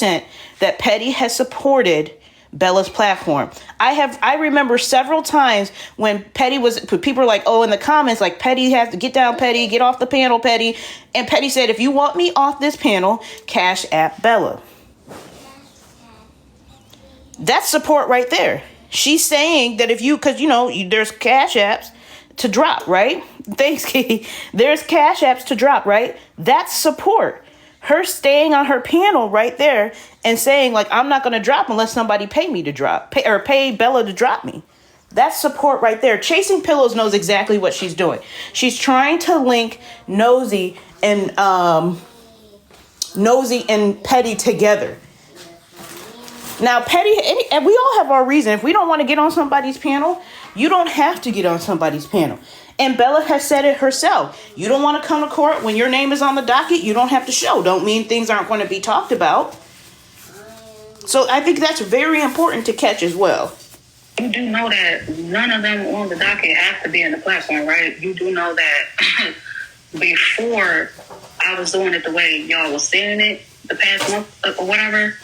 that Petty has supported Bella's platform. I remember several times when people were like, oh, in the comments, like, Petty has to get down, Petty, get off the panel, Petty. And Petty said, if you want me off this panel, Cash App Bella. That's support right there. She's saying that because there's Cash Apps to drop, right? Thanks, Katie. There's Cash Apps to drop, right? That's support. Her staying on her panel right there and saying, like, I'm not going to drop unless somebody pay me to drop, pay Bella to drop me. That's support right there. Chasing Pillows knows exactly what she's doing. She's trying to link Nosy and Petty together. Now, Petty, and we all have our reason. If we don't want to get on somebody's panel, you don't have to get on somebody's panel. And Bella has said it herself. You don't want to come to court when your name is on the docket, you don't have to show. Don't mean things aren't going to be talked about. So I think that's very important to catch as well. You do know that none of them on the docket have to be in the platform, right? You do know that before I was doing it the way y'all was saying it the past month or whatever,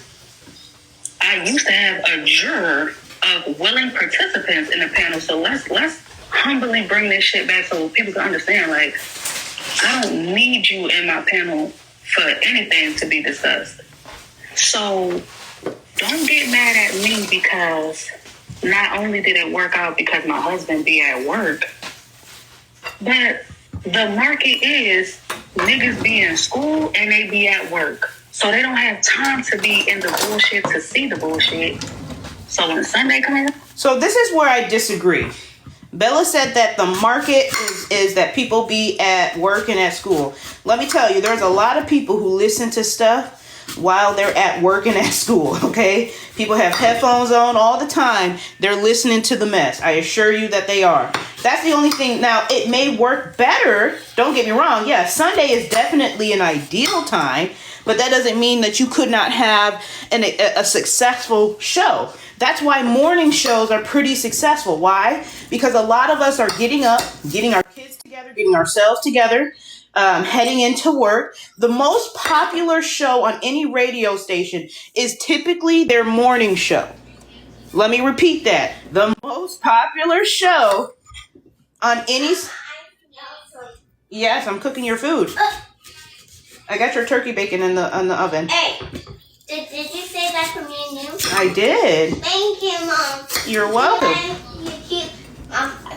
I used to have a juror of willing participants in the panel. So let's humbly bring this shit back so people can understand, like, I don't need you in my panel for anything to be discussed. So don't get mad at me because not only did it work out because my husband be at work, but the market is niggas be in school and they be at work. So they don't have time to be in the bullshit to see the bullshit. So when Sunday comes... So this is where I disagree. Bella said that the market is that people be at work and at school. Let me tell you, there's a lot of people who listen to stuff while they're at work and at school, okay? People have headphones on all the time. They're listening to the mess. I assure you that they are. That's the only thing. Now, it may work better. Don't get me wrong. Yeah, Sunday is definitely an ideal time, but that doesn't mean that you could not have a successful show. That's why morning shows are pretty successful. Why? Because a lot of us are getting up, getting our kids together, getting ourselves together, heading into work. The most popular show on any radio station is typically their morning show. Let me repeat that. The most popular show on any... Yes, I'm cooking your food. I got your turkey bacon in the oven. Hey, did you say that for me and you? I did. Thank you, Mom. You're welcome.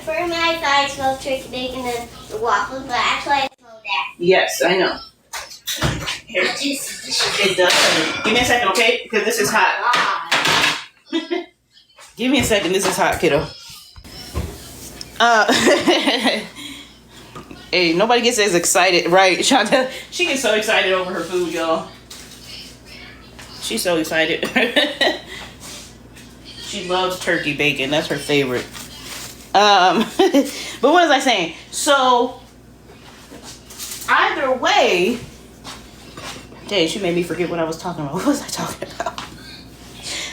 For me, I thought I smelled turkey bacon and the waffles, but actually I smelled that. Yes, I know. Here. It does. Give me a second, okay? Because this is hot. Give me a second. This is hot, kiddo. Hey, nobody gets as excited, right? Shonda, she gets so excited over her food, y'all. She's so excited. She loves turkey bacon. That's her favorite. But what was I saying? So, either way... Dang, she made me forget what I was talking about. What was I talking about?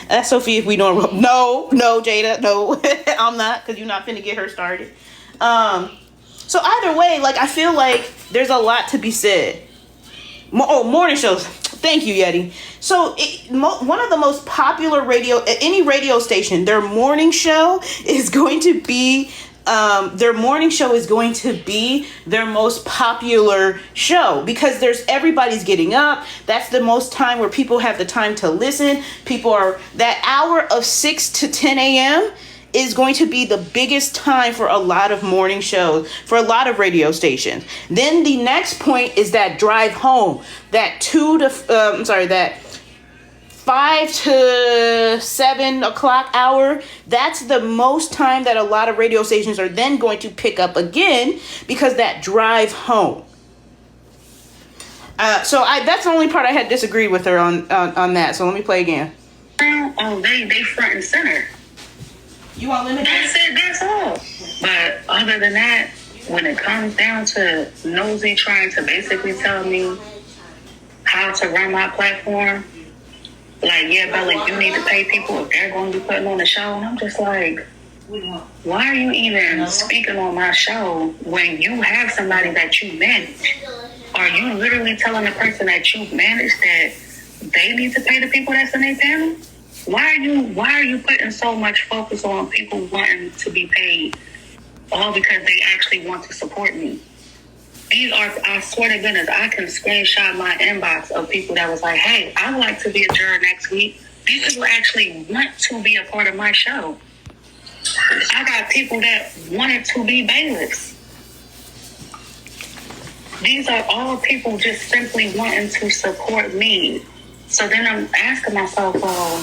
That's Sophie if we don't... No, Jada, no. I'm not, because you're not finna get her started. So either way, like, I feel like there's a lot to be said. Morning shows. Thank you, Yeti. So one of the most popular any radio station, their morning show is going to be their most popular show because everybody's getting up. That's the most time where people have the time to listen. That hour of 6 to 10 a.m. is going to be the biggest time for a lot of morning shows, for a lot of radio stations. Then the next point is that drive home, that 5 to 7 o'clock hour. That's the most time that a lot of radio stations are then going to pick up again because that drive home. So that's the only part I had disagreed with her on that. So let me play again. Oh, they front and center. You want limited? That's it, that's all. But other than that, when it comes down to Nosy trying to basically tell me how to run my platform, like, yeah, Bella, you need to pay people if they're going to be putting on the show. And I'm just like, why are you even speaking on my show when you have somebody that you manage? Are you literally telling the person that you manage that they need to pay the people that's in their panel? Why are you putting so much focus on people wanting to be paid all because they actually want to support me? These are, I swear to goodness, I can screenshot my inbox of people that was like, hey, I would like to be a juror next week. These people actually want to be a part of my show. I got people that wanted to be bailiffs. These are all people just simply wanting to support me. So then I'm asking myself, well,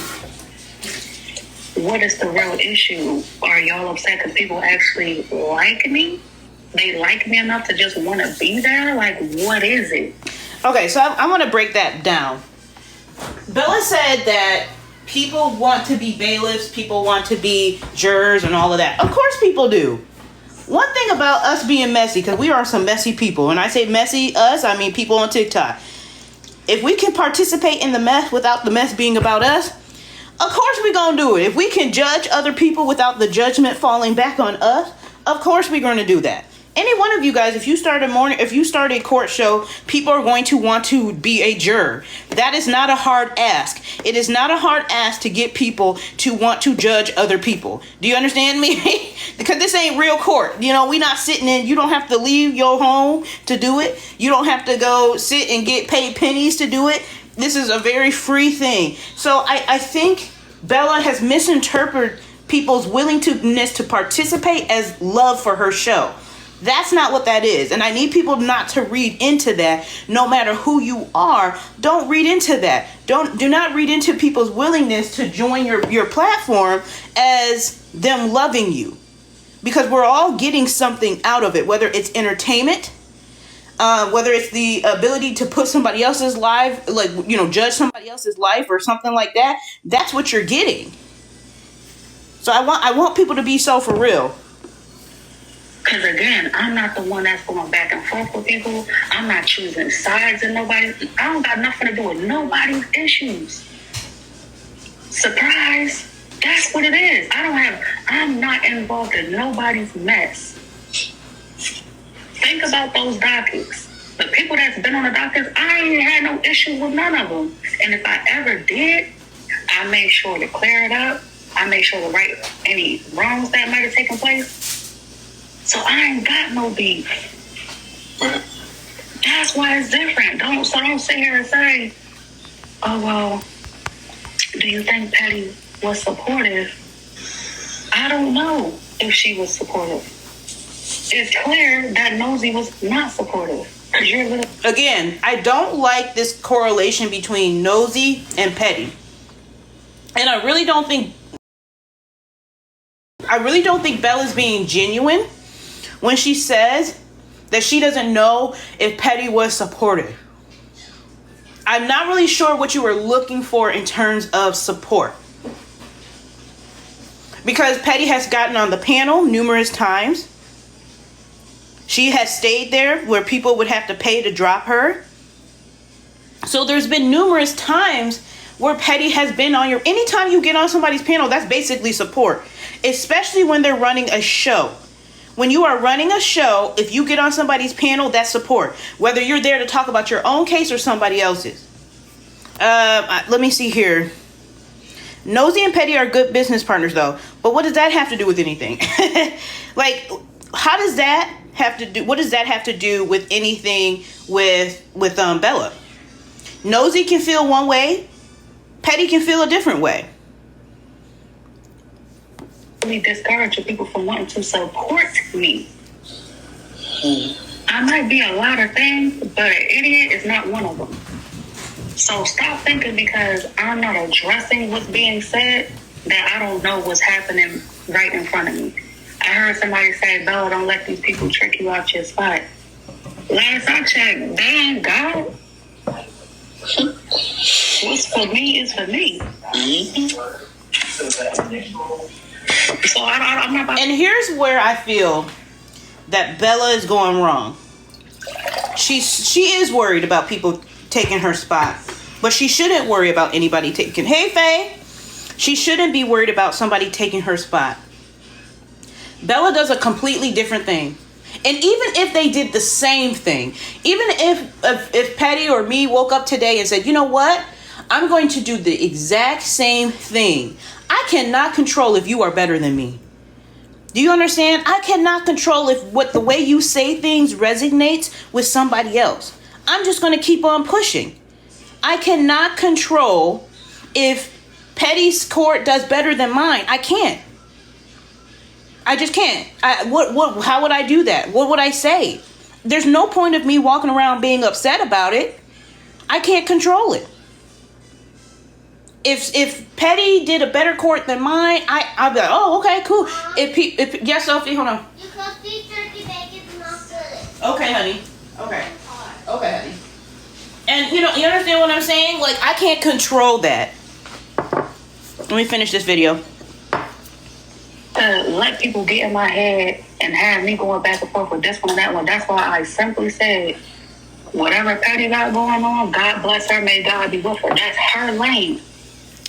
what is the real issue? Are y'all upset because people actually like me? They like me enough to just want to be there? Like, what is it? Okay, so I'm going to break that down. Bella said that people want to be bailiffs, people want to be jurors and all of that. Of course people do. One thing about us being messy, because we are some messy people, and I say messy us, I mean people on TikTok. If we can participate in the mess without the mess being about us, of course we're going to do it. If we can judge other people without the judgment falling back on us, of course we're going to do that. Any one of you guys, if you start a court show, people are going to want to be a juror. That is not a hard ask. It is not a hard ask to get people to want to judge other people. Do you understand me? Because this ain't real court. You know, we not sitting in, you don't have to leave your home to do it. You don't have to go sit and get paid pennies to do it. This is a very free thing. So I think Bella has misinterpreted people's willingness to participate as love for her show. That's not what that is. And I need people not to read into that. No matter who you are, don't read into that. Do not read into people's willingness to join your platform as them loving you. Because we're all getting something out of it, whether it's entertainment, whether it's the ability to put somebody else's life, like, you know, judge somebody else's life or something like that. That's what you're getting. So I want people to be so for real. Because again, I'm not the one that's going back and forth with people. I'm not choosing sides in nobody's. I don't got nothing to do with nobody's issues. Surprise. That's what it is. I'm not involved in nobody's mess. Think about those dockets. The people that's been on the dockets, I ain't had no issue with none of them. And if I ever did, I made sure to clear it up. I made sure to right any wrongs that might have taken place. So I ain't got no beef. That's why it's different. Don't sit here and say, oh, well, do you think Patty was supportive? I don't know if she was supportive. It's clear that Nosy was not supportive. Again, I don't like this correlation between Nosy and Petty. And I really don't think Bella's being genuine when she says that she doesn't know if Petty was supportive. I'm not really sure what you were looking for in terms of support. Because Petty has gotten on the panel numerous times. She has stayed there where people would have to pay to drop her. So there's been numerous times where Petty has been on your... Anytime you get on somebody's panel, that's basically support. Especially when they're running a show. When you are running a show, if you get on somebody's panel, that's support. Whether you're there to talk about your own case or somebody else's. Let me see here. Nosy and Petty are good business partners, though. But what does that have to do with anything? Like, how does that have to do... What does that have to do with anything with Bella? Nosy can feel one way. Petty can feel a different way. Discourage people from wanting to support me. I might be a lot of things, but an idiot is not one of them. So stop thinking because I'm not addressing what's being said that I don't know what's happening right in front of me. I heard somebody say, Bella, don't let these people trick you out your spot. Last I checked, they ain't God. What's for me is for me. So I'm not about... And here's where I feel that Bella is going wrong. She is worried about people taking her spot, but she shouldn't worry about anybody taking... Hey, Faye! She shouldn't be worried about somebody taking her spot. Bella does a completely different thing. And even if they did the same thing, even if Patty or me woke up today and said, you know what? I'm going to do the exact same thing. I cannot control if you are better than me. Do you understand? I cannot control if what the way you say things resonates with somebody else. I'm just going to keep on pushing. I cannot control if Petty's court does better than mine. I can't. I just can't. How would I do that? What would I say? There's no point of me walking around being upset about it. I can't control it. If Petty did a better court than mine, I'll be like, oh, okay, cool. If yes, Sophie, hold on. You cooked the turkey bacon not good. Okay, honey. Okay, honey. And you understand what I'm saying? Like, I can't control that. Let me finish this video. To let people get in my head and have me going back and forth with this one and that one. That's why I simply said, whatever Patty got going on, God bless her, may God be with her. That's her lane.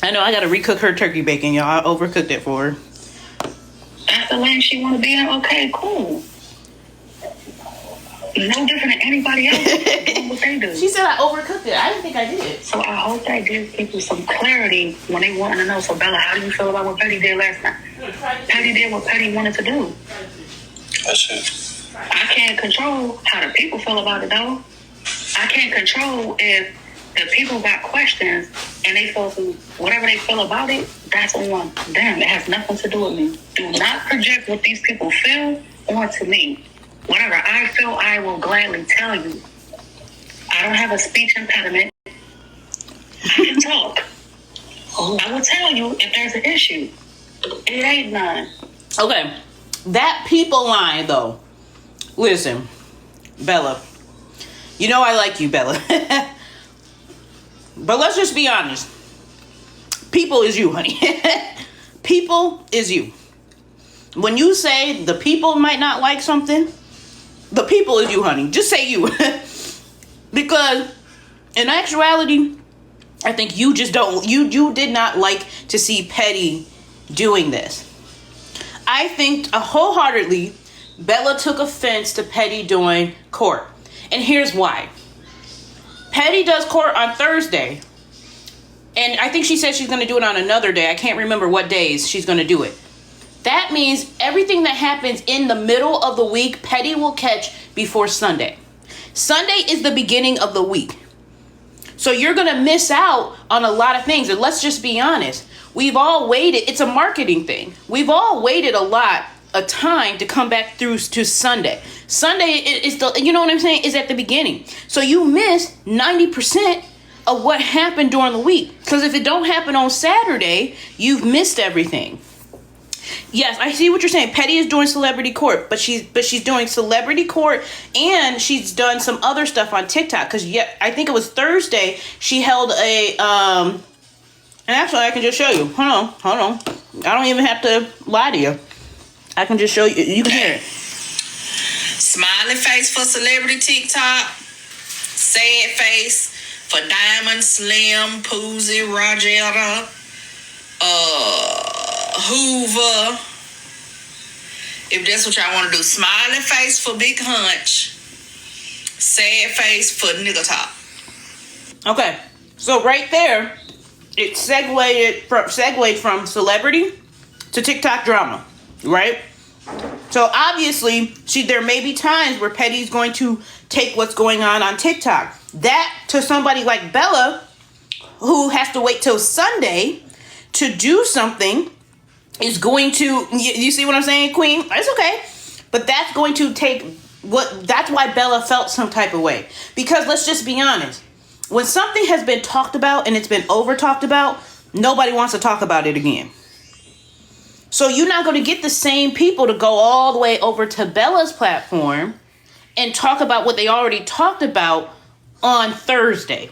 I know I gotta recook her turkey bacon, y'all. I overcooked it for her. That's the lane she want to be in. Okay, cool. No different than anybody else doing what they do. She said I overcooked it. I didn't think I did. So I hope that gives people some clarity when they want to know. So Bella, how do you feel about what Petty did last night? Petty did what Petty wanted to do. That's it. I can't control how the people feel about it, though. I can't control if the people got questions and they feel whatever they feel about it, that's on them. It has nothing to do with me. Do not project what these people feel onto me. Whatever I feel, I will gladly tell you. I don't have a speech impediment. I can talk. I will tell you if there's an issue. It ain't none. Okay. That people line, though. Listen, Bella. You know I like you, Bella. But let's just be honest. People is you, honey. People is you. When you say the people might not like something, the people is you, honey. Just say you. Because in actuality, I think you just don't, you did not like to see Petty doing this. I think wholeheartedly, Bella took offense to Petty doing court. And here's why. Petty does court on Thursday. And I think she said she's going to do it on another day. I can't remember what days she's going to do it. That means everything that happens in the middle of the week, Petty will catch before Sunday. Sunday is the beginning of the week. So you're going to miss out on a lot of things. And let's just be honest. We've all waited. It's a marketing thing. We've all waited a lot of time to come back through to Sunday. Sunday is the, you know what I'm saying, is at the beginning. So you miss 90% of what happened during the week. Because if it don't happen on Saturday, you've missed everything. Yes, I see what you're saying. Petty is doing celebrity court, but she's doing celebrity court and she's done some other stuff on TikTok. Because I think it was Thursday she held a and actually I can just show you. Hold on. I don't even have to lie to you. I can just show you. You can hear it. Smiley face for celebrity TikTok. Sad face for Diamond, Slim, Poozy, Rogetta, Hoover. If that's what y'all want to do. Smiley face for Big Hunch. Sad face for Nigga Top. Okay. So right there, it segued from celebrity to TikTok drama. Right? So obviously, there may be times where Petty's going to take what's going on TikTok. That to somebody like Bella, who has to wait till Sunday to do something, is going to, you see what I'm saying, Queen? It's okay. But that's going to take that's why Bella felt some type of way. Because let's just be honest. When something has been talked about and it's been over talked about, nobody wants to talk about it again. So you're not going to get the same people to go all the way over to Bella's platform and talk about what they already talked about on Thursday.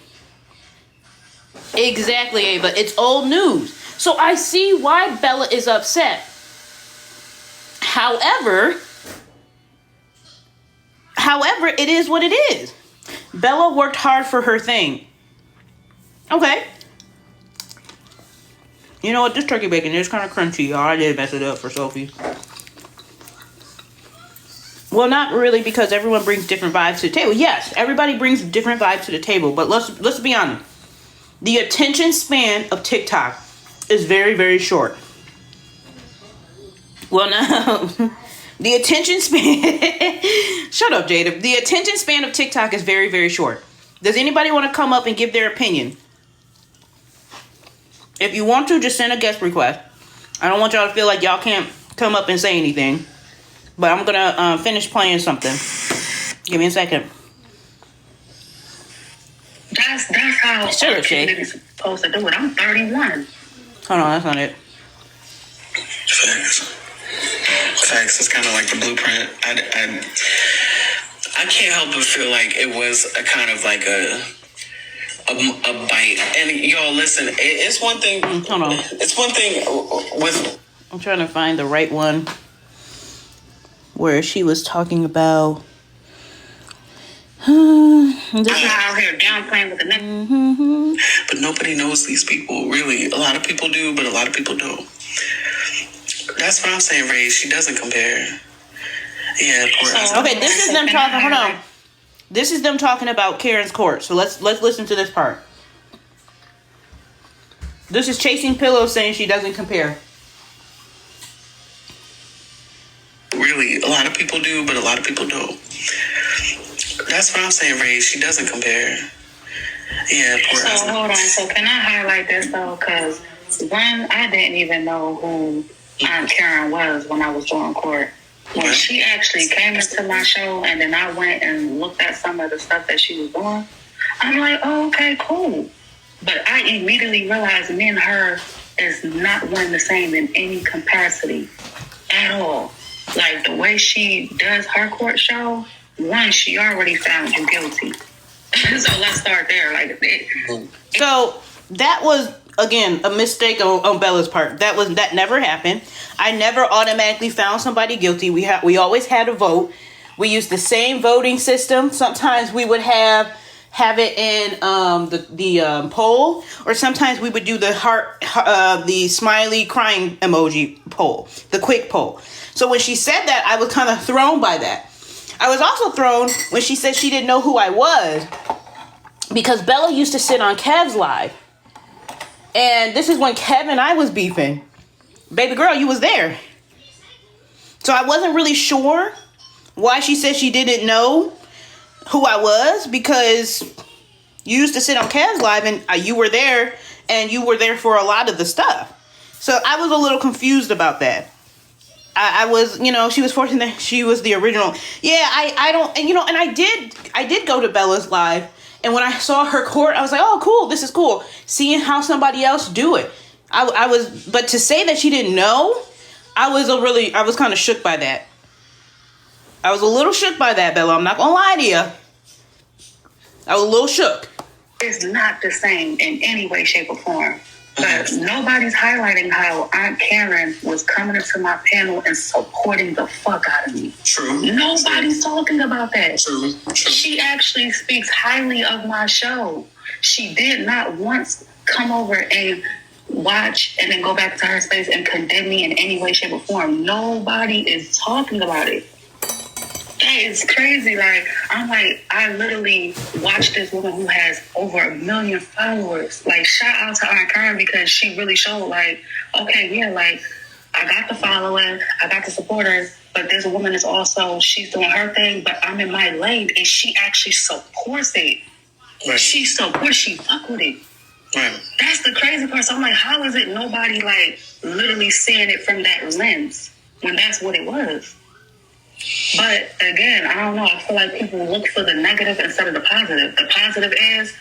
Exactly, Ava. It's old news. So I see why Bella is upset. However, it is what it is. Bella worked hard for her thing. Okay. You know what? This turkey bacon is kind of crunchy, y'all. I did mess it up for Sophie. Well, not really, because everyone brings different vibes to the table. Yes, everybody brings different vibes to the table. But let's be honest. The attention span of TikTok is very, very short. Well, no. The attention span... Shut up, Jada. The attention span of TikTok is very, very short. Does anybody want to come up and give their opinion? If you want to, just send a guest request. I don't want y'all to feel like y'all can't come up and say anything. But I'm going to finish playing something. Give me a second. That's how Sure, our Shay. community's supposed to do it. I'm 31. Hold on, that's not it. Facts. It's kind of like the blueprint. I can't help but feel like it was a kind of like a bite. And y'all, listen. It's one thing. Hold on. It's one thing with. I'm trying to find the right one. Where she was talking about... I'm out here downplaying with the next. But nobody knows these people, really. A lot of people do, but a lot of people don't. That's what I'm saying, Ray. She doesn't compare. Yeah, poor Okay, this is them talking... Hold on. This is them talking about Karen's court. So let's listen to this part. This is Chasing Pillows saying she doesn't compare. Really, a lot of people do, but a lot of people don't. That's what I'm saying, Ray. She doesn't compare. Yeah, poor So hold on. So can I highlight this though? Because one, I didn't even know who Aunt Karen was when I was doing court. When she actually came into my show, and then I went and looked at some of the stuff that she was doing, I'm like, oh, okay, cool. But I immediately realized me and her is not one and the same in any capacity at all. Like the way she does her court show, one, she already found you guilty. So let's start there. So that was, again, a mistake on Bella's part. That never happened. I never automatically found somebody guilty. We always had a vote. We used the same voting system. Sometimes we would have it in the poll, or sometimes we would do the heart, the smiley crying emoji poll, the quick poll. So when she said that, I was kind of thrown by that. I was also thrown when she said she didn't know who I was, because Bella used to sit on Kev's live. And this is when Kev and I was beefing. Baby girl, you was there. So I wasn't really sure why she said she didn't know who I was, because you used to sit on Kev's live and you were there, and you were there for a lot of the stuff. So I was a little confused about that. I was, she was fortunate that she was the original. Yeah, I don't, and and I did go to Bella's live, and when I saw her court, I was like, oh, cool, this is cool. Seeing how somebody else do it. I was, but to say that she didn't know, I was kind of shook by that. I was a little shook by that, Bella. I'm not gonna lie to you. I was a little shook. It's not the same in any way, shape, or form. But nobody's highlighting how Aunt Karen was coming into my panel and supporting the fuck out of me. True. Nobody's talking about that. True. She actually speaks highly of my show. She did not once come over and watch and then go back to her space and condemn me in any way, shape, or form. Nobody is talking about it. That is crazy. I literally watched this woman who has over 1 million followers. Shout out to Aunt Karen, because she really showed, okay, yeah, I got the following, I got the supporters, but this woman is also, she's doing her thing, but I'm in my lane, and she actually supports it. Right. She supports, she fuck with it. Right. That's the crazy part. So I'm like, how is it nobody, literally seeing it from that lens when that's what it was? But again, I don't know. I feel like people look for the negative instead of the positive. The positive is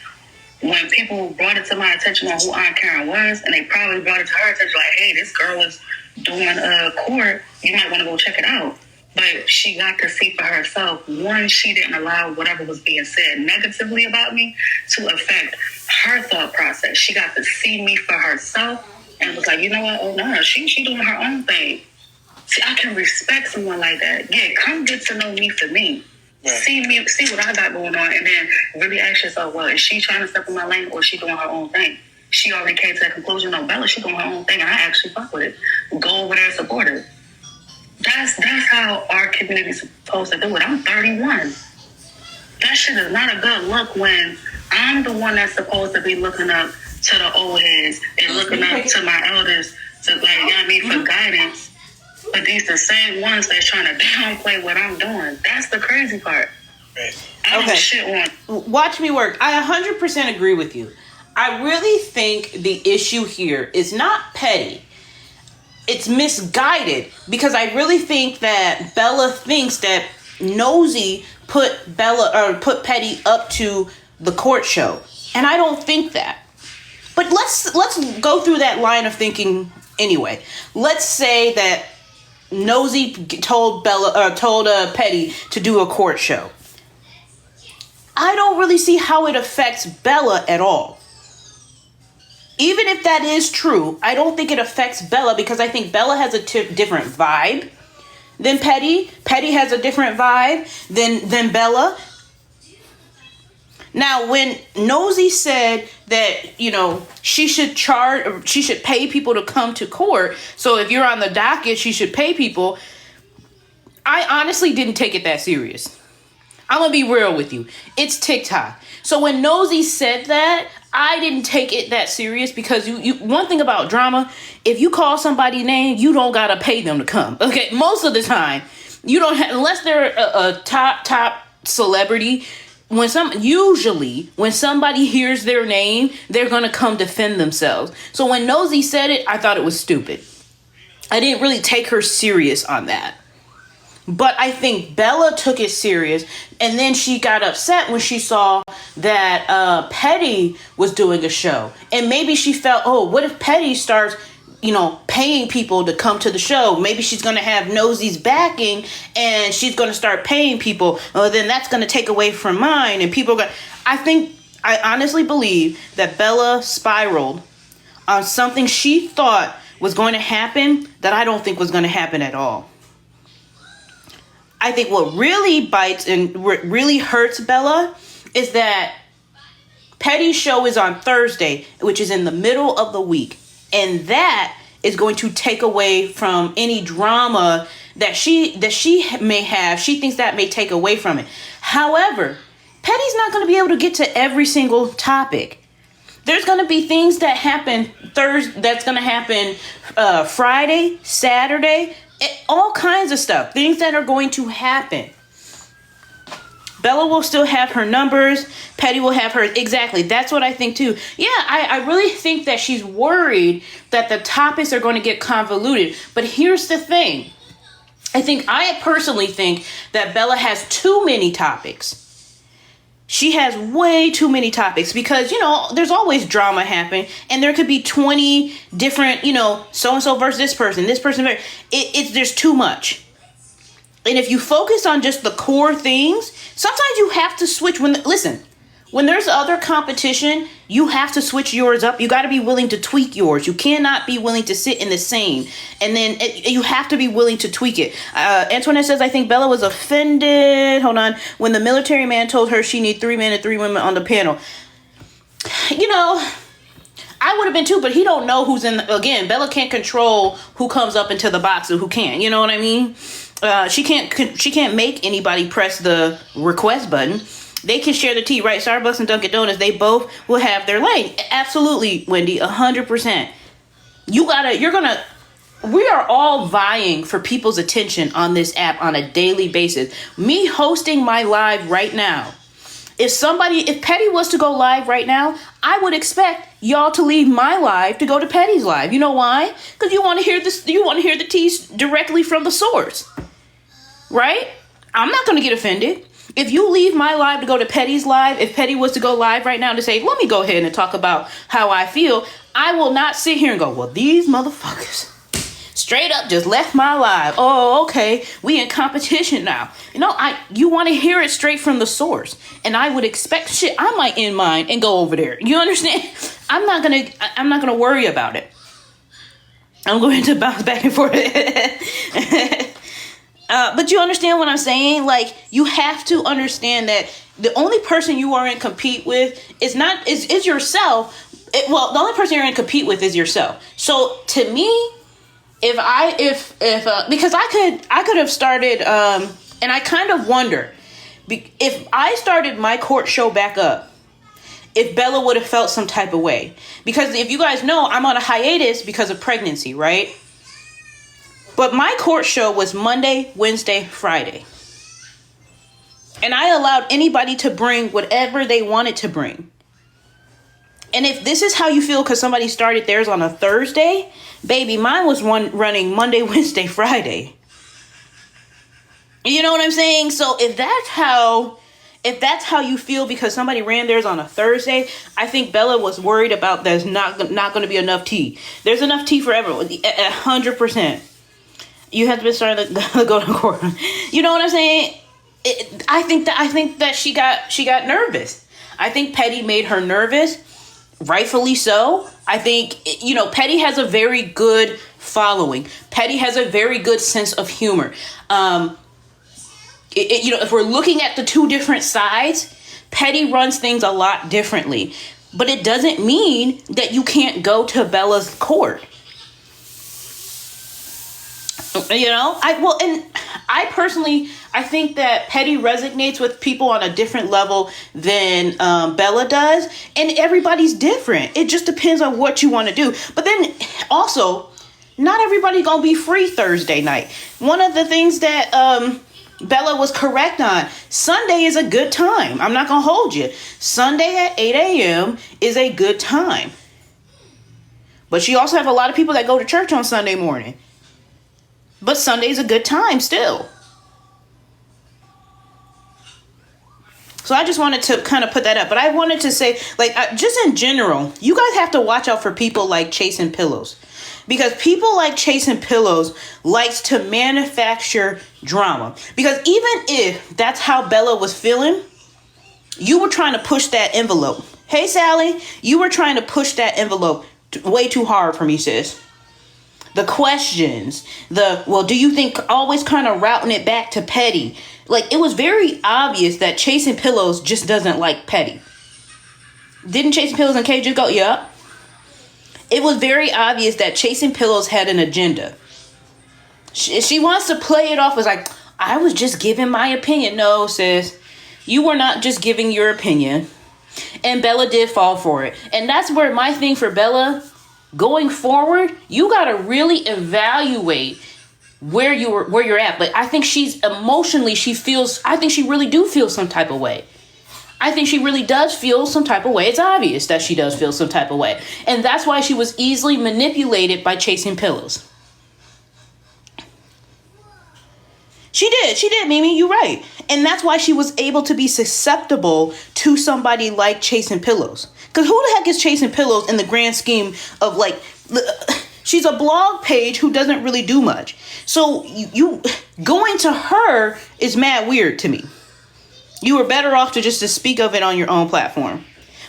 when people brought it to my attention on who Aunt Karen was, and they probably brought it to her attention, hey, this girl is doing a court. You might want to go check it out. But she got to see for herself. One, she didn't allow whatever was being said negatively about me to affect her thought process. She got to see me for herself and was like, you know what? Oh, no, she doing her own thing. See, I can respect someone like that. Yeah, come get to know me for me. Right. See what I got going on, and then really ask yourself, well, is she trying to step in my lane, or is she doing her own thing? She already came to that conclusion. No, Bella, she doing her own thing, and I actually fuck with it. Go over there and support her. That's how our community's supposed to do it. I'm 31. That shit is not a good look when I'm the one that's supposed to be looking up to the old heads and looking up to my elders to for guidance. But these the same ones that's trying to downplay what I'm doing. That's the crazy part. Right. I don't shit on. Watch me work. I 100% agree with you. I really think the issue here is not petty. It's misguided, because I really think that Bella thinks that Nosy put Petty up to the court show, and I don't think that. But let's go through that line of thinking anyway. Let's say that Nosy told Petty to do a court show. I don't really see how it affects Bella at all. Even if that is true, I don't think it affects Bella, because I think Bella has a different vibe than Petty. Petty has a different vibe than Bella. Now, when Nosy said that, she should pay people to come to court. So if you're on the docket, she should pay people. I honestly didn't take it that serious. I'm going to be real with you. It's TikTok. So when Nosy said that, I didn't take it that serious, because you one thing about drama, if you call somebody's name, you don't got to pay them to come. Okay, most of the time, you don't have, unless they're a top celebrity. When somebody hears their name, they're going to come defend themselves. So when Nosy said it, I thought it was stupid. I didn't really take her serious on that. But I think Bella took it serious, and then she got upset when she saw that Petty was doing a show. And maybe she felt, oh, what if Petty starts, paying people to come to the show? Maybe she's going to have Nosy's backing, and she's going to start paying people. Oh, then that's going to take away from mine, and people I honestly believe that Bella spiraled on something she thought was going to happen that I don't think was going to happen at all. I think what really bites and really hurts Bella is that Petty's show is on Thursday, which is in the middle of the week. And that is going to take away from any drama that she may have. She thinks that may take away from it. However, Petty's not going to be able to get to every single topic. There's going to be things that happen Thursday, that's going to happen Friday, Saturday, all kinds of stuff. Things that are going to happen. Bella will still have her numbers. Petty will have hers. Exactly. That's what I think too. Yeah, I really think that she's worried that the topics are going to get convoluted. But here's the thing. I personally think that Bella has too many topics. She has way too many topics, because, there's always drama happening, and there could be 20 different, so-and-so versus this person. There's too much. And if you focus on just the core things, sometimes you have to switch. When there's other competition, you have to switch yours up. You got to be willing to tweak yours. You cannot be willing to sit in the same. And then you have to be willing to tweak it. Antoinette says, I think Bella was offended. Hold on. When the military man told her she need 3 men and 3 women on the panel. I would have been too, but he don't know who's in. Again, Bella can't control who comes up into the box and who can't. You know what I mean? She can't make anybody press the request button. They can share the tea, right? Starbucks and Dunkin' Donuts, they both will have their lane. Absolutely, Wendy, 100%. We are all vying for people's attention on this app on a daily basis. Me hosting my live right now. If Petty was to go live right now, I would expect y'all to leave my live to go to Petty's live. You know why? Because you want to hear this. You want to hear the tea directly from the source, right? I'm not going to get offended. If you leave my live to go to Petty's live, if Petty was to go live right now to say, let me go ahead and talk about how I feel, I will not sit here and go, well, these motherfuckers straight up just left my live. Oh, okay. We in competition now. You want to hear it straight from the source. And I would expect I might end mine and go over there. You understand? I'm not going to worry about it. I'm going to bounce back and forth. But you understand what I'm saying? Like, you have to understand that the only person you are in compete with is yourself. The only person you're in compete with is yourself. So to me, because I could have started, and I kind of wonder if I started my court show back up, if Bella would have felt some type of way. Because if you guys know, I'm on a hiatus because of pregnancy, right? But my court show was Monday, Wednesday, Friday. And I allowed anybody to bring whatever they wanted to bring. And if this is how you feel because somebody started theirs on a Thursday, baby, mine was running Monday, Wednesday, Friday. You know what I'm saying? So if that's how you feel because somebody ran theirs on a Thursday, I think Bella was worried about there's not going to be enough tea. There's enough tea for everyone, 100%. You have to be starting to go to court. You know what I'm saying? I think that she got nervous. I think Petty made her nervous, rightfully so. I think, Petty has a very good following. Petty has a very good sense of humor. If we're looking at the two different sides, Petty runs things a lot differently. But it doesn't mean that you can't go to Bella's court. I think that Petty resonates with people on a different level than Bella does. And everybody's different. It just depends on what you want to do. But then also, not everybody gonna be free Thursday night. One of the things that Bella was correct on, Sunday is a good time. I'm not gonna hold you. Sunday at 8 a.m. is a good time. But you also have a lot of people that go to church on Sunday morning. But Sunday's a good time still. So I just wanted to kind of put that up. But I wanted to say, just in general, you guys have to watch out for people like Chasing Pillows. Because people like Chasing Pillows likes to manufacture drama. Because even if that's how Bella was feeling, you were trying to push that envelope. Hey, Sally, you were trying to push that envelope way too hard for me, sis. The questions, do you think always kind of routing it back to Petty? It was very obvious that Chasing Pillows just doesn't like Petty. Didn't Chasing Pillows and Kay just go, yeah? It was very obvious that Chasing Pillows had an agenda. She wants to play it off as I was just giving my opinion. No, sis, you were not just giving your opinion. And Bella did fall for it. And that's where my thing for Bella, going forward, you got to really evaluate where you're at. But I think she's emotionally, I think she really do feel some type of way. I think she really does feel some type of way. It's obvious that she does feel some type of way. And that's why she was easily manipulated by Chasing Pillows. She did, Mimi, you're right. And that's why she was able to be susceptible to somebody like Chasing Pillows. Because who the heck is Chasing Pillows in the grand scheme of she's a blog page who doesn't really do much. So you going to her is mad weird to me. You were better off to speak of it on your own platform.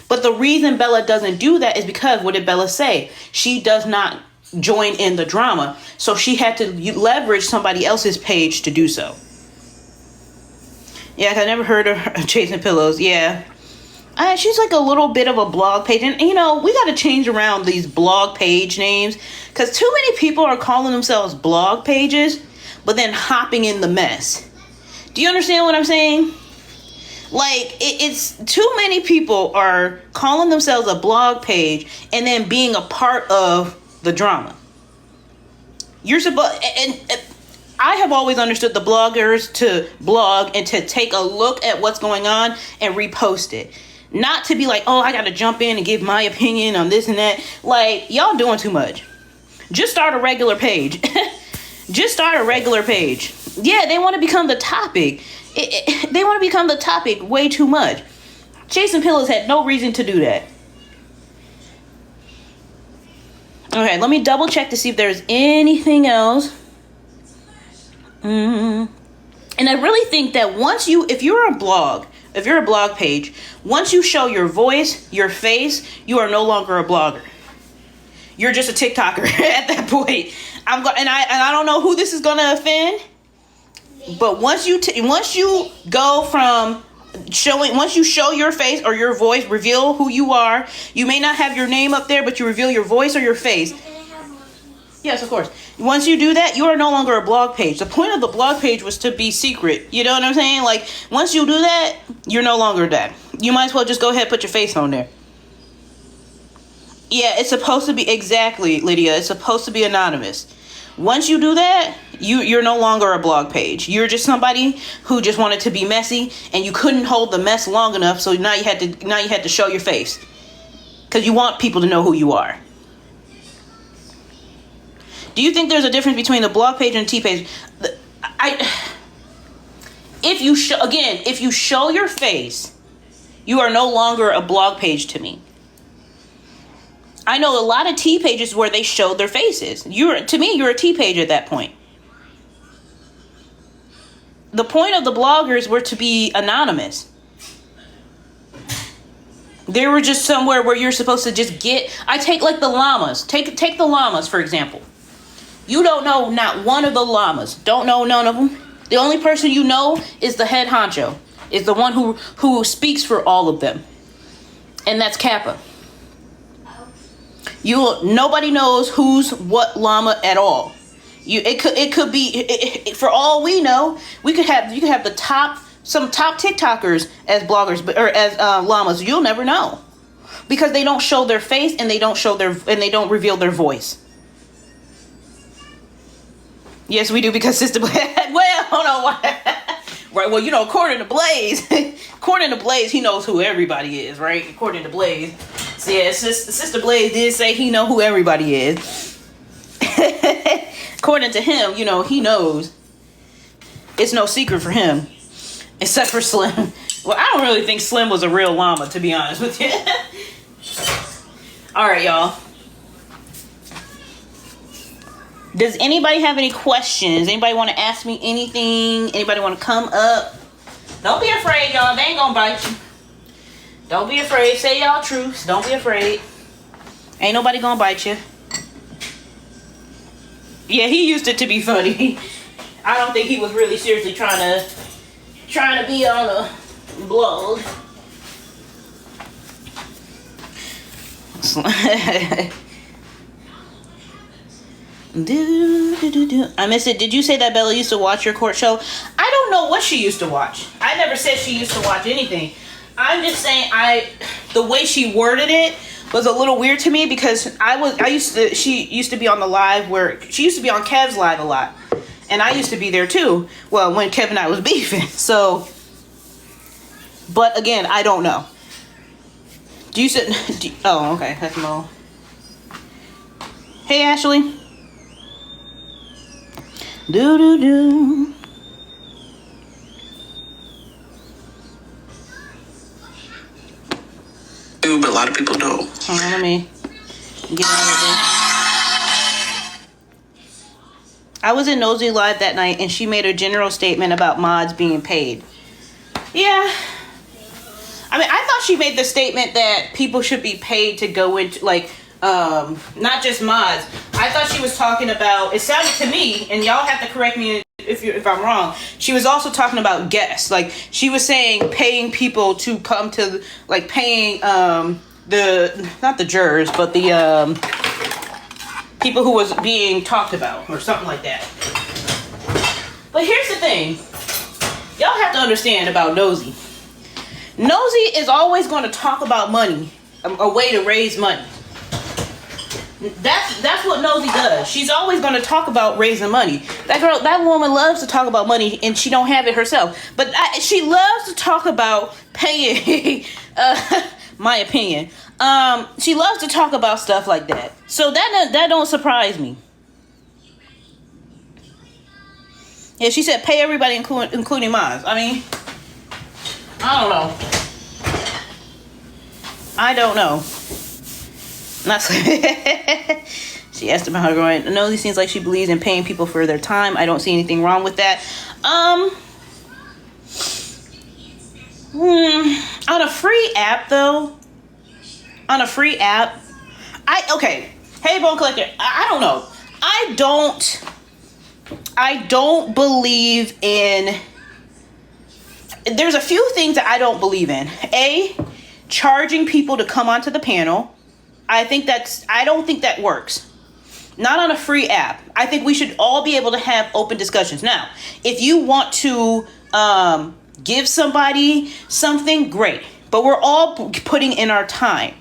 But the reason Bella doesn't do that is because, what did Bella say? She does not join in the drama. So she had to leverage somebody else's page to do so. Yeah, I never heard of her Chasing Pillows. Yeah. She's a little bit of a blog page. And, we got to change around these blog page names. Because too many people are calling themselves blog pages, but then hopping in the mess. Do you understand what I'm saying? It's too many people are calling themselves a blog page and then being a part of the drama. You're supposed, and I have always understood the bloggers to blog and to take a look at what's going on and repost it. Not to be I got to jump in and give my opinion on this and that. Y'all doing too much. Just start a regular page. Just start a regular page. Yeah, they want to become the topic. They want to become the topic way too much. Chasing Pillows had no reason to do that. Okay, let me double check to see if there's anything else. And I really think that if you're a blog page, once you show your voice, your face, you are no longer a blogger. You're just a TikToker at that point. I don't know who this is going to offend. But once you go from once you show your face or your voice, reveal who you are, you may not have your name up there, but you reveal your voice or your face. Yes, of course. Once you do that, you are no longer a blog page. The point of the blog page was to be secret. You know what I'm saying? Once you do that, you're no longer that. You might as well just go ahead and put your face on there. Yeah, it's supposed to be, exactly, Lydia. It's supposed to be anonymous. Once you do that, you're no longer a blog page. You're just somebody who just wanted to be messy, and you couldn't hold the mess long enough, so now you had to show your face. Because you want people to know who you are. Do you think there's a difference between the blog page and the T page? If you show your face, you are no longer a blog page to me. I know a lot of T pages where they showed their faces. To me, you're a T page at that point. The point of the bloggers were to be anonymous. They were just somewhere where you're supposed to just get. I take like the llamas. Take the llamas, for example. You don't know not one of the llamas. Don't know none of them. The only person you know is the head honcho. Is the one who speaks for all of them. And that's Kappa. Nobody knows who's what llama at all. It could be for all we know. You could have some top TikTokers as bloggers, or as llamas. You'll never know because they don't show their face and they don't reveal their voice. Yes, we do because Sister Blaze. Well, hold on. Right. Well, according to Blaze, he knows who everybody is, right? According to Blaze. So yeah, Sister Blaze did say he know who everybody is. According to him, he knows. It's no secret for him. Except for Slim. Well, I don't really think Slim was a real llama, to be honest with you. Alright, y'all. Does anybody have any questions? Anybody want to ask me anything? Anybody want to come up? Don't be afraid, y'all. They ain't gonna bite you. Don't be afraid. Say y'all truths. Don't be afraid. Ain't nobody gonna bite you. Yeah, he used it to be funny. I don't think he was really seriously trying to be on a blog. I missed it. Did you say that Bella used to watch your court show? I don't know what she used to watch. I never said she used to watch anything. I'm just saying the way she worded it was a little weird to me because she used to be on the live where she used to be on Kev's live a lot. And I used to be there too. Well, when Kev and I was beefing. So, but again, I don't know. Oh, okay. That's Mo. Hey, Ashley. Do. But a lot of people don't. Hold on, let me get out of this. I was in Nosy Live that night and she made a general statement about mods being paid. Yeah. I mean, I thought she made the statement that people should be paid to go into, not just mods. I thought she was talking about, it sounded to me, and y'all have to correct me if I'm wrong, she was also talking about guests. Like, she was saying paying people to come to, like, paying, not the jurors, but the, people who was being talked about, or something like that. But here's the thing. Y'all have to understand about Nosy. Nosy is always going to talk about money, a way to raise money. That's what Nosy does. She's always going to talk about raising money. That woman loves to talk about money, and she don't have it herself. But she loves to talk about paying. My opinion. She loves to talk about stuff like that. So that don't surprise me. Yeah, she said pay everybody, including mine. I mean, I don't know. I don't know. She asked about her growing. Nosy seems like she believes in paying people for their time. I don't see anything wrong with that. On a free app though. Hey, Bone Collector. I don't know. I don't believe in. There's a few things that I don't believe in. Charging people to come onto the panel. I don't think that works. Not on a free app. I think we should all be able to have open discussions. Now, if you want to give somebody something, great. but we're all putting in our time.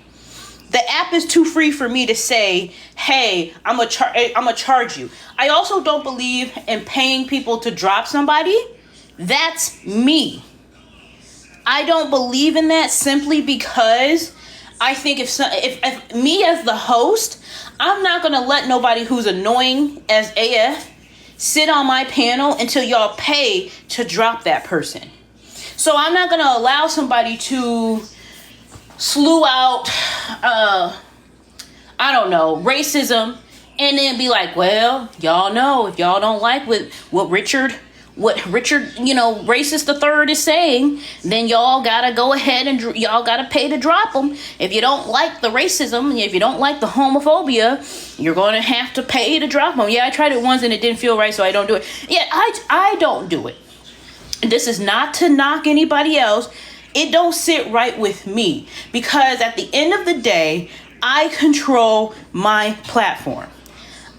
The app is too free for me to say, hey, I'm gonna charge you. I also don't believe in paying people to drop somebody. That's me. I don't believe in that simply because I think if me as the host, I'm not gonna let nobody who's annoying as AF sit on my panel until y'all pay to drop that person. So I'm not gonna allow somebody to slew out, I don't know, racism, and then be like, well, y'all know if y'all don't like what Richard, racist the third is saying, then y'all gotta go ahead and y'all gotta pay to drop them. If you don't like the racism, if you don't like the homophobia, you're gonna have to pay to drop them. Yeah, I tried it once and it didn't feel right, so I don't do it. Yeah, I don't do it. This is not to knock anybody else. It don't sit right with me because at the end of the day, I control my platform.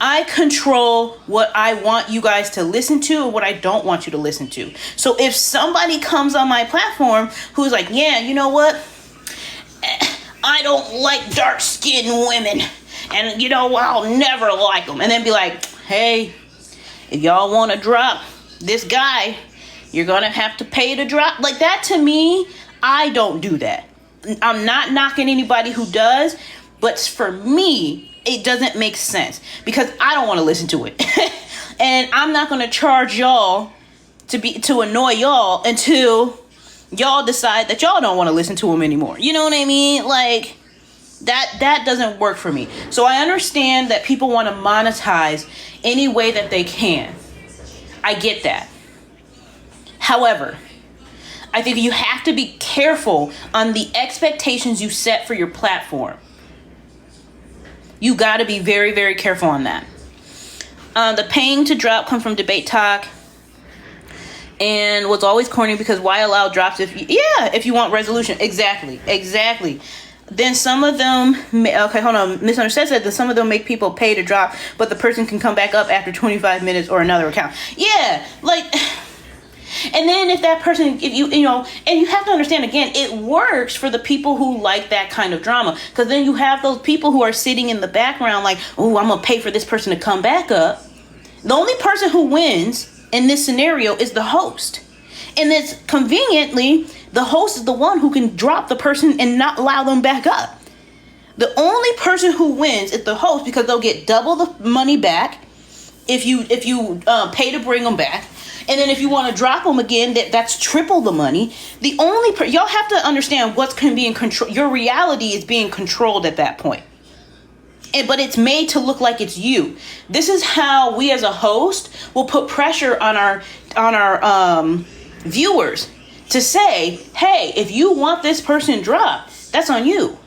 I control what I want you guys to listen to and what I don't want you to listen to. So if somebody comes on my platform who's like, yeah, you know what? I don't like dark-skinned women. And, I'll never like them. And then be like, hey, if y'all want to drop this guy, you're going to have to pay to drop. Like that to me, I don't do that. I'm not knocking anybody who does. But for me, it doesn't make sense because I don't want to listen to it. And I'm not going to charge y'all to annoy y'all until y'all decide that y'all don't want to listen to them anymore. You know what I mean? Like that doesn't work for me. So I understand that people want to monetize any way that they can. I get that. However, I think you have to be careful on the expectations you set for your platform. You got to be very, very careful on that. The paying to drop comes from Debate Talk. And what's always corny because why allow drops if you want resolution? Exactly. Then some of them, okay, hold on. Misunderstood said that some of them make people pay to drop, but the person can come back up after 25 minutes or another account. Yeah, like... And then if that person, if you and you have to understand again, it works for the people who like that kind of drama. Because then you have those people who are sitting in the background like, oh, I'm going to pay for this person to come back up. The only person who wins in this scenario is the host. And it's conveniently, the host is the one who can drop the person and not allow them back up. The only person who wins is the host because they'll get double the money back if you pay to bring them back. And then if you want to drop them again, that's triple the money. The only y'all have to understand what's being controlled. Your reality is being controlled at that point. But it's made to look like it's you. This is how we as a host will put pressure on our viewers to say, hey, if you want this person dropped, that's on you.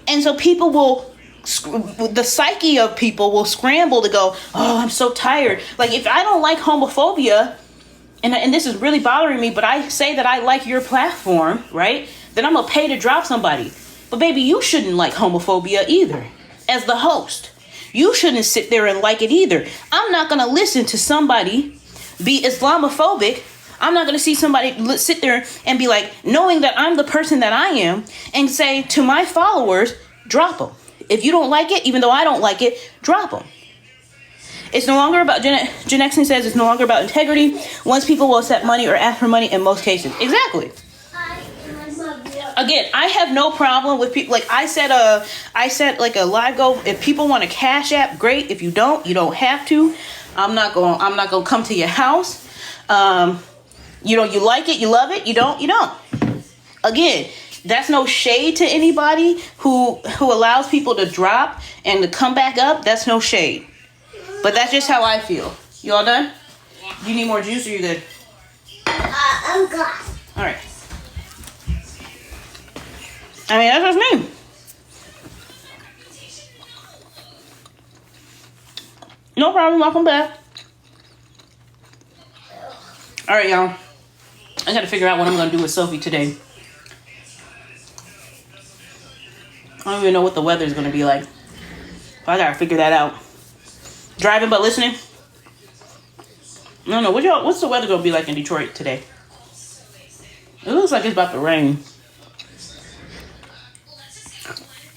And so people will, the psyche of people will scramble to go, oh, I'm so tired. Like if I don't like homophobia, and this is really bothering me, but I say that I like your platform, right? Then I'm going to pay to drop somebody. But baby, you shouldn't like homophobia either. As the host, you shouldn't sit there and like it either. I'm not going to listen to somebody be Islamophobic. I'm not going to see somebody sit there and be like, knowing that I'm the person that I am, and say to my followers, drop them. If you don't like it, even though I don't like it, drop them. It's no longer about, Jen Exton says, it's no longer about integrity. Once people will accept money or ask for money in most cases. Exactly. Again, I have no problem with people. Like I said like a live goal. If people want a Cash App, great. If you don't, you don't have to. I'm not going to come to your house. You like it, you love it. You don't. Again, that's no shade to anybody who allows people to drop and to come back up. That's no shade. But that's just how I feel. You all done? Yeah. You need more juice or you good? I'm good. All right. I mean, that's just me. No problem. Welcome back. All right, y'all. I got to figure out what I'm going to do with Sophie today. I don't even know what the weather is going to be like. But I got to figure that out. Driving but listening? I don't know. What's the weather going to be like in Detroit today? It looks like it's about to rain.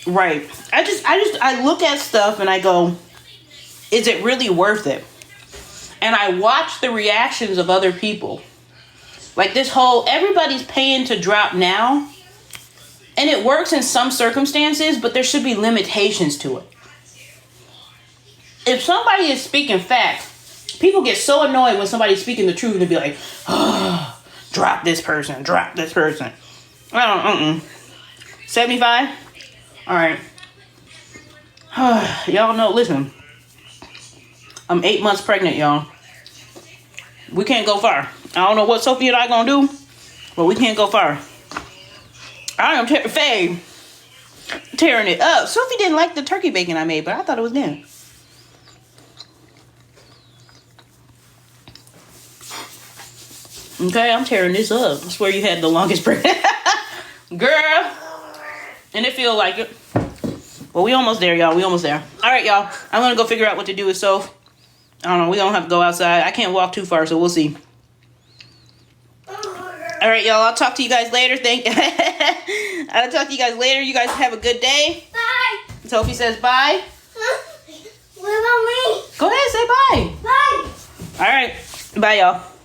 Right. I look at stuff and I go, is it really worth it? And I watch the reactions of other people. Like this whole, everybody's paying to drop now. And it works in some circumstances, but there should be limitations to it. If somebody is speaking fact, people get so annoyed when somebody's speaking the truth and be like, oh, drop this person, drop this person. I don't, 75? All right. Y'all know, listen. I'm 8 months pregnant, y'all. We can't go far. I don't know what Sophie and I gonna do, but we can't go far. I am Faye tearing it up. Sophie didn't like the turkey bacon I made, but I thought it was good. Okay, I'm tearing this up. I swear you had the longest break. Girl. And it feel like it. Well, we almost there, y'all. We almost there. All right, y'all. I'm going to go figure out what to do with Soph. I don't know. We don't have to go outside. I can't walk too far, so we'll see. All right, y'all. I'll talk to you guys later. I'll talk to you guys later. You guys have a good day. Bye. Sophie says bye. What about me? Go ahead, say bye. Bye. All right. Bye, y'all.